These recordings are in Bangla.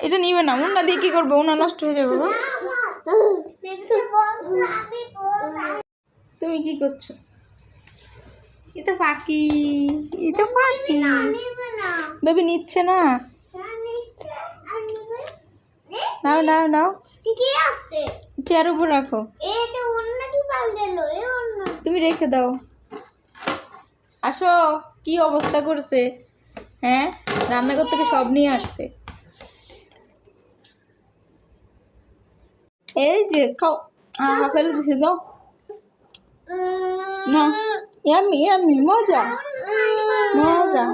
এটা নিবে না, ওনা দিয়ে কি করবে? ওনা নষ্ট হয়ে যাবে। তুমি কি করছো? এ তো পাখি, এ তো পাখি। বেবি নিচ্ছে না। নাও নাও নাও, চেয়ার উপর রাখো। তুমি রেখে দাও। আসো, কি অবস্থা করছে? হ্যাঁ, রান্নাঘর থেকে সব নিয়ে আসছে। এই যে খাও। ফেলে দিছে, দাও না। ইয়ামি ইয়ামি, মজা মজা।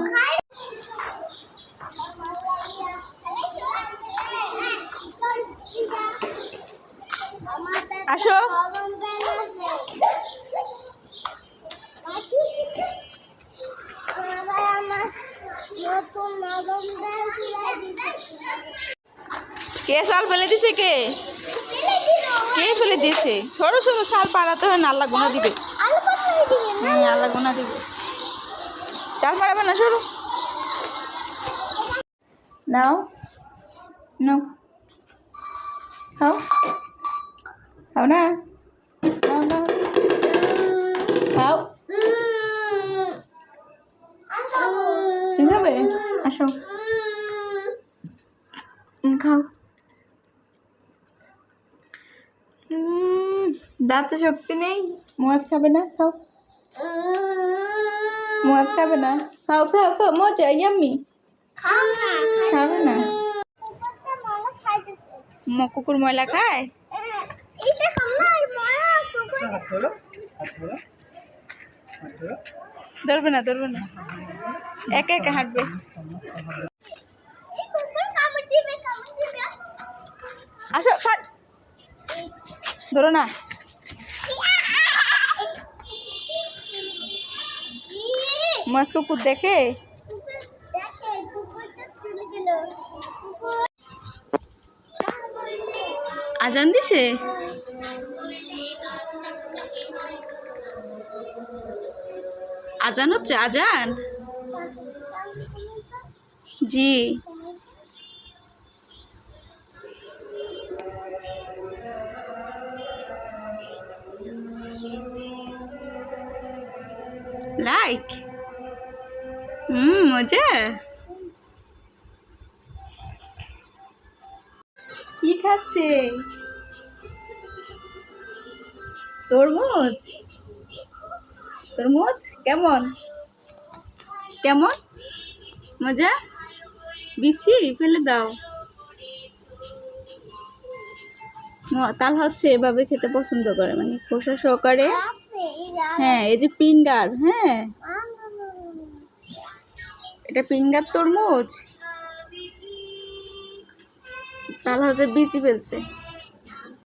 আসো, কে শাল ফেলে দিছে? কে কে ফেলে দিয়েছে? সরো সরো, শাল পাড়াতে হয় না, আল্লাহ গোনা দিবে। আল্লাহ গোনা দিবে। চাল পাড়াবে না, সরো। নাও নাও, খাও খাও না, নাও নাও খাও। খাবে? আসো, খাও। দাঁতে শক্তি নেই, মজ খাবে না, খাও। মজ খাবে না, খাও খাও খাও, মজা ইয়াম্মি। খাবে না, কুকুর ময়লা খায়। ধরবে না ধরবে না, একা একা হাঁটবে। আসো, ধরো না। মাছ কুকুর দেখে আজান দিছে। আজান হচ্ছে, আজান। জি, লাইক। মজা। কি খাচ্ছে? তরমুজ। তরমুজ কেমন? কেমন মজা? বিছি ফেলে দাও। তাল হচ্ছে এভাবে খেতে পছন্দ করে, মানে খোসা সহকারে। হ্যাঁ, এই যে ফিঙ্গার। হ্যাঁ, এটা ফিঙ্গার তরমুজ। তাল হচ্ছে বিচি ফেলছে।